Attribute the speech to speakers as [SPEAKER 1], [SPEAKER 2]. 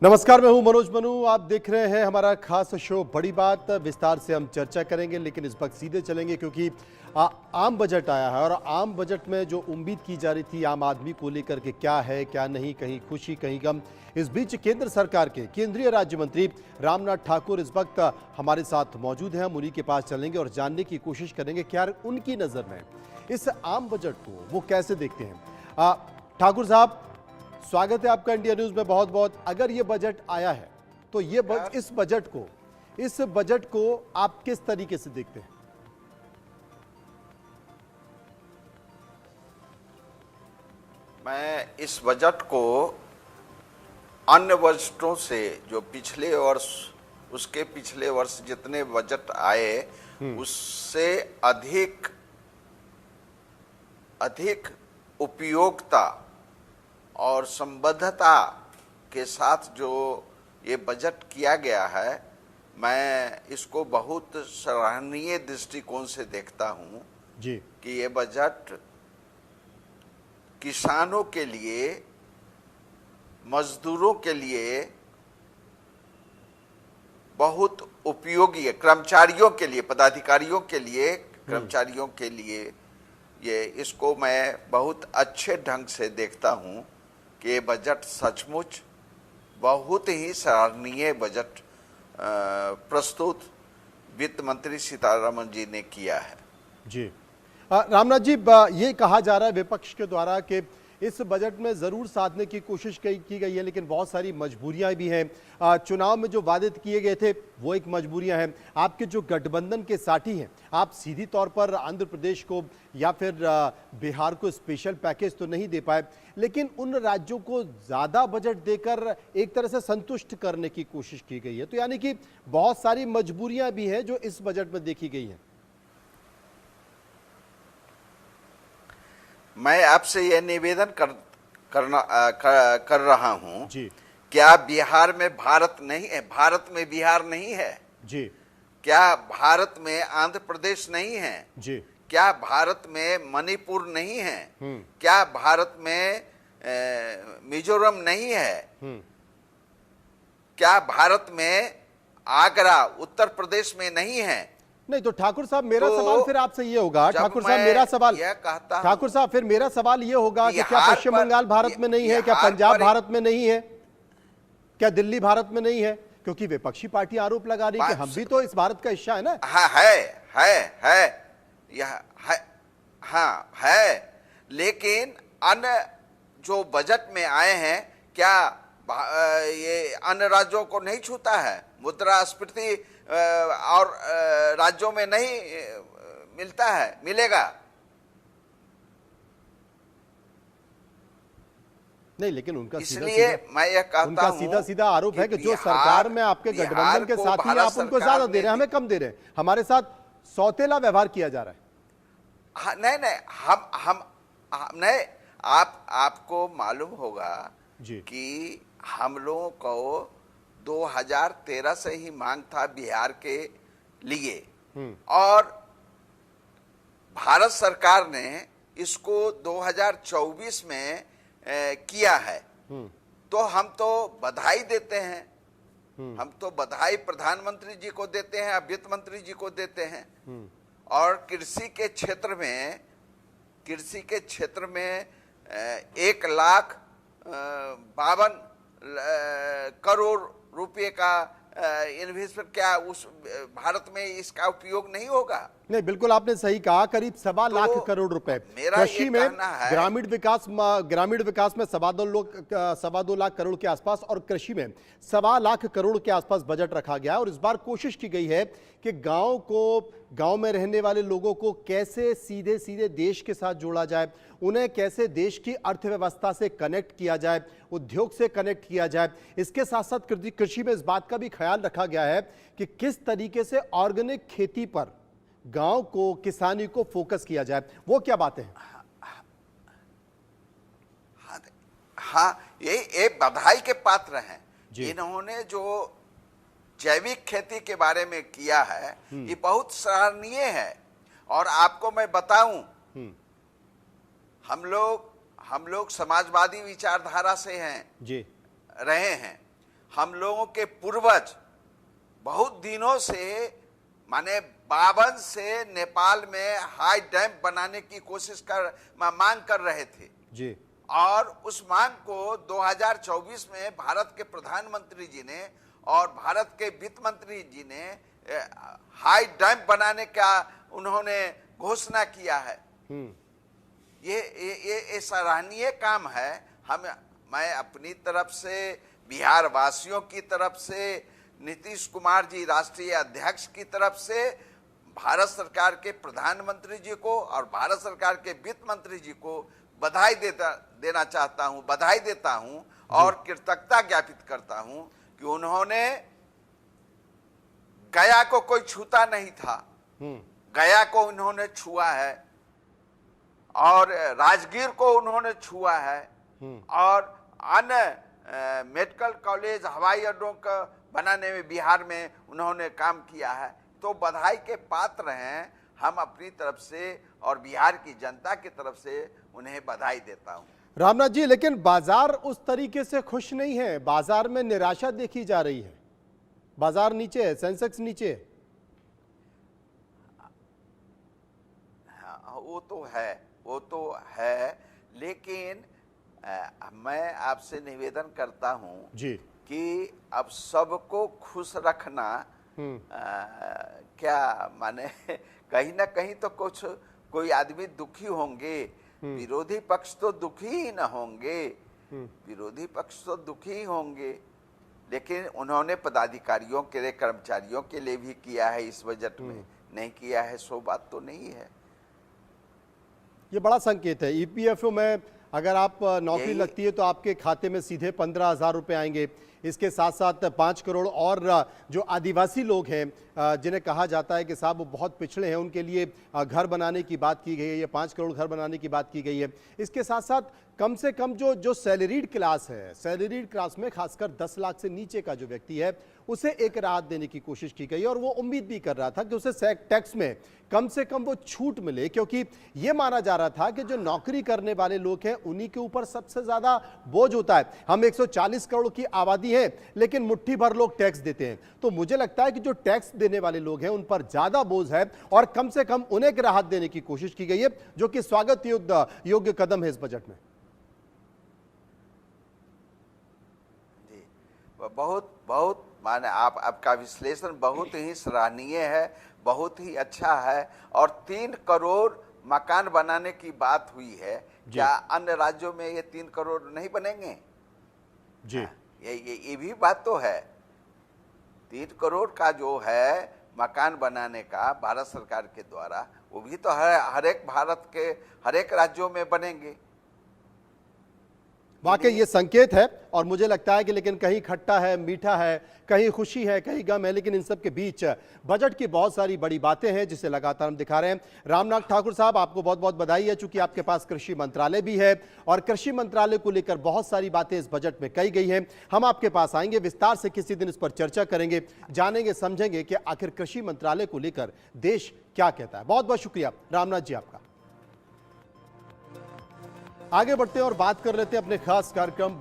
[SPEAKER 1] नमस्कार, मैं हूं मनोज मनु। आप देख रहे हैं हमारा खास शो बड़ी बात। विस्तार से हम चर्चा करेंगे, लेकिन इस वक्त सीधे चलेंगे क्योंकि आम बजट आया है और आम बजट में जो उम्मीद की जा रही थी आम आदमी को लेकर के क्या है क्या नहीं, कहीं खुशी कहीं गम। इस बीच केंद्र सरकार के केंद्रीय राज्य मंत्री रामनाथ ठाकुर इस वक्त हमारे साथ मौजूद हैं। हम उन्हीं के पास चलेंगे और जानने की कोशिश करेंगे क्या उनकी नज़र में इस आम बजट को वो कैसे देखते हैं। ठाकुर साहब, स्वागत है आपका इंडिया न्यूज में बहुत बहुत। अगर ये बजट आया है तो इस बजट को आप किस तरीके से देखते हैं?
[SPEAKER 2] मैं इस बजट को अन्य बजटों से, जो पिछले वर्ष, उसके पिछले वर्ष जितने बजट आए उससे अधिक उपयोगिता और संबद्धता के साथ जो ये बजट किया गया है, मैं इसको बहुत सराहनीय दृष्टिकोण से देखता हूं
[SPEAKER 1] जी
[SPEAKER 2] कि ये बजट किसानों के लिए, मजदूरों के लिए बहुत उपयोगी है, कर्मचारियों के लिए, पदाधिकारियों के लिए, कर्मचारियों के लिए ये इसको मैं बहुत अच्छे ढंग से देखता हूं कि ये बजट सचमुच बहुत ही सराहनीय बजट प्रस्तुत वित्त मंत्री सीतारमण जी ने किया है।
[SPEAKER 1] जी रामनाथ जी, ये कहा जा रहा है विपक्ष के द्वारा कि इस बजट में जरूर साधने की कोशिश की गई है, लेकिन बहुत सारी मजबूरियां भी हैं। चुनाव में जो वादे किए गए थे वो एक मजबूरियां हैं। आपके जो गठबंधन के साथी हैं, आप सीधी तौर पर आंध्र प्रदेश को या फिर बिहार को स्पेशल पैकेज तो नहीं दे पाए, लेकिन उन राज्यों को ज्यादा बजट देकर एक तरह से संतुष्ट करने की कोशिश की गई है। तो यानी कि बहुत सारी मजबूरियां भी हैं जो इस बजट में देखी गई हैं।
[SPEAKER 2] मैं आपसे यह निवेदन कर रहा हूं
[SPEAKER 1] जी।
[SPEAKER 2] क्या बिहार में भारत नहीं है? भारत में बिहार नहीं है
[SPEAKER 1] जी।
[SPEAKER 2] क्या भारत में आंध्र प्रदेश नहीं है
[SPEAKER 1] जी।
[SPEAKER 2] क्या भारत में मणिपुर नहीं है? क्या भारत में मिजोरम नहीं है? क्या भारत में आगरा उत्तर प्रदेश में नहीं है?
[SPEAKER 1] नहीं तो ठाकुर साहब, मेरा सवाल फिर आपसे ये होगा, ठाकुर साहब मेरा सवाल ये होगा कि क्या पश्चिम बंगाल भारत में नहीं है? क्या पंजाब भारत में नहीं है? क्या दिल्ली भारत में नहीं है? क्योंकि विपक्षी पार्टी आरोप लगा रही है कि हम भी तो इस भारत का हिस्सा है ना।
[SPEAKER 2] है, लेकिन अन्य जो बजट में आए हैं, क्या ये अन्य राज्यों को नहीं छूता है? मुद्रास्फीति और राज्यों में नहीं मिलता है, मिलेगा?
[SPEAKER 1] नहीं, लेकिन उनका
[SPEAKER 2] इसलिए मैं यह कहता हूं,
[SPEAKER 1] सीधा सीधा आरोप है कि जो सरकार में आपके गठबंधन के साथी हैं, आप उनको ज्यादा दे रहे हैं, हमें कम दे रहे हैं, हमारे साथ सौतेला व्यवहार किया जा रहा है।
[SPEAKER 2] नहीं, आपको मालूम होगा कि हम लोगों को 2013 से ही मांग था बिहार के लिए, और भारत सरकार ने इसको 2024 में किया है। तो हम तो बधाई देते हैं, हम तो बधाई प्रधानमंत्री जी को देते हैं, वित्त मंत्री जी को देते हैं। और कृषि के क्षेत्र में 1,52 करोड़ रुपए का इन्वेस्टमेंट, क्या उस भारत में इसका उपयोग नहीं होगा?
[SPEAKER 1] नहीं, बिल्कुल आपने सही कहा। करीब 1.25 लाख करोड़ रुपए कृषि में, ग्रामीण विकास में 2.25 लाख करोड़ के आसपास, और कृषि में 1.25 लाख करोड़ के आसपास बजट रखा गया। और इस बार कोशिश की गई है कि गांव में रहने वाले लोगों को कैसे सीधे सीधे देश के साथ जोड़ा जाए, उन्हें कैसे देश की अर्थव्यवस्था से कनेक्ट किया जाए, उद्योग से कनेक्ट किया जाए। इसके साथ साथ कृषि में इस बात का भी ख्याल रखा गया है कि किस तरीके से ऑर्गेनिक खेती पर गांव को, किसानी को फोकस किया जाए। वो क्या बातें हैं?
[SPEAKER 2] हाँ, ये बधाई के पात्र हैं। इन्होंने जो जैविक खेती के बारे में किया है ये बहुत सराहनीय है। और आपको मैं बताऊं, हम लोग समाजवादी विचारधारा से हैं,
[SPEAKER 1] जी,
[SPEAKER 2] रहे हैं। हम लोगों के पूर्वज बहुत दिनों से माने 52 से नेपाल में हाई डैम बनाने की मांग कर रहे थे
[SPEAKER 1] जी।
[SPEAKER 2] और उस मांग को 2024 में भारत के प्रधानमंत्री जी ने और भारत के वित्त मंत्री जी ने हाई डैम बनाने का उन्होंने घोषणा किया है। ये सराहनीय काम है। मैं अपनी तरफ से, बिहार वासियों की तरफ से, नीतीश कुमार जी राष्ट्रीय अध्यक्ष की तरफ से भारत सरकार के प्रधानमंत्री जी को और भारत सरकार के वित्त मंत्री जी को बधाई देता हूं और कृतज्ञता ज्ञापित करता हूं कि उन्होंने गया को कोई छूता नहीं था, गया को उन्होंने छुआ है और राजगीर को उन्होंने छुआ है और अन्य मेडिकल कॉलेज, हवाई अड्डों का बनाने में बिहार में उन्होंने काम किया है। तो बधाई के पात्र हैं। हम अपनी तरफ से और बिहार की जनता की तरफ से उन्हें बधाई देता हूं।
[SPEAKER 1] रामनाथ जी, लेकिन बाजार उस तरीके से खुश नहीं है। बाजार में निराशा देखी जा रही है। बाजार नीचे है, सेंसेक्स नीचे है।
[SPEAKER 2] वो तो है लेकिन मैं आपसे निवेदन करता हूं
[SPEAKER 1] जी
[SPEAKER 2] कि अब सबको खुश रखना क्या माने कहीं ना कहीं तो कोई आदमी दुखी होंगे। विरोधी पक्ष तो दुखी ही न होंगे, विरोधी पक्ष तो दुखी ही होंगे। लेकिन उन्होंने पदाधिकारियों के लिए, कर्मचारियों के लिए भी किया है, इस बजट में नहीं किया है, सो बात तो नहीं है।
[SPEAKER 1] ये बड़ा संकेत है। ईपीएफओ में अगर आप नौकरी लगती है तो आपके खाते में सीधे 15,000 रुपये आएंगे। इसके साथ साथ 5 करोड़ और जो आदिवासी लोग हैं जिन्हें कहा जाता है कि साहब वो बहुत पिछड़े हैं, उनके लिए घर बनाने की बात की गई है, ये 5 करोड़ घर बनाने की बात की गई है। इसके साथ साथ कम से कम जो सैलरीड क्लास है, सैलरीड क्लास में खासकर 10 लाख से नीचे का जो व्यक्ति है उसे एक राहत देने की कोशिश की गई और वो उम्मीद भी कर रहा था कि उसे टैक्स में कम से कम वो छूट मिले, क्योंकि ये माना जा रहा था कि जो नौकरी करने वाले लोग हैं उन्हीं के ऊपर सबसे ज्यादा बोझ होता है। हम 140 करोड़ की आबादी है लेकिन मुट्ठी भर लोग टैक्स देते हैं। तो मुझे लगता है कि जो टैक्स देने वाले लोग हैं उन पर ज्यादा बोझ है और कम से कम उन्हें एक राहत देने की कोशिश की गई है, जो कि स्वागत योग्य कदम है इस बजट में।
[SPEAKER 2] बहुत माने आपका विश्लेषण बहुत ही सराहनीय है, बहुत ही अच्छा है। और 3 करोड़ मकान बनाने की बात हुई है। क्या अन्य राज्यों में ये 3 करोड़ नहीं बनेंगे?
[SPEAKER 1] जी
[SPEAKER 2] ये भी बात तो है। 3 करोड़ का जो है मकान बनाने का भारत सरकार के द्वारा, वो भी तो हर एक भारत के हर एक राज्यों में बनेंगे।
[SPEAKER 1] वाकई ये संकेत है और मुझे लगता है कि लेकिन कहीं खट्टा है, मीठा है, कहीं खुशी है, कहीं गम है, लेकिन इन सब के बीच बजट की बहुत सारी बड़ी बातें हैं जिसे लगातार हम दिखा रहे हैं। रामनाथ ठाकुर साहब, आपको बहुत बहुत बधाई है, चूंकि आपके पास कृषि मंत्रालय भी है और कृषि मंत्रालय को लेकर बहुत सारी बातें इस बजट में कही गई हैं। हम आपके पास आएंगे, विस्तार से किसी दिन इस पर चर्चा करेंगे, जानेंगे, समझेंगे कि आखिर कृषि मंत्रालय को लेकर देश क्या कहता है। बहुत बहुत शुक्रिया रामनाथ जी आपका। आगे बढ़ते हैं और बात कर लेते हैं अपने खास कार्यक्रम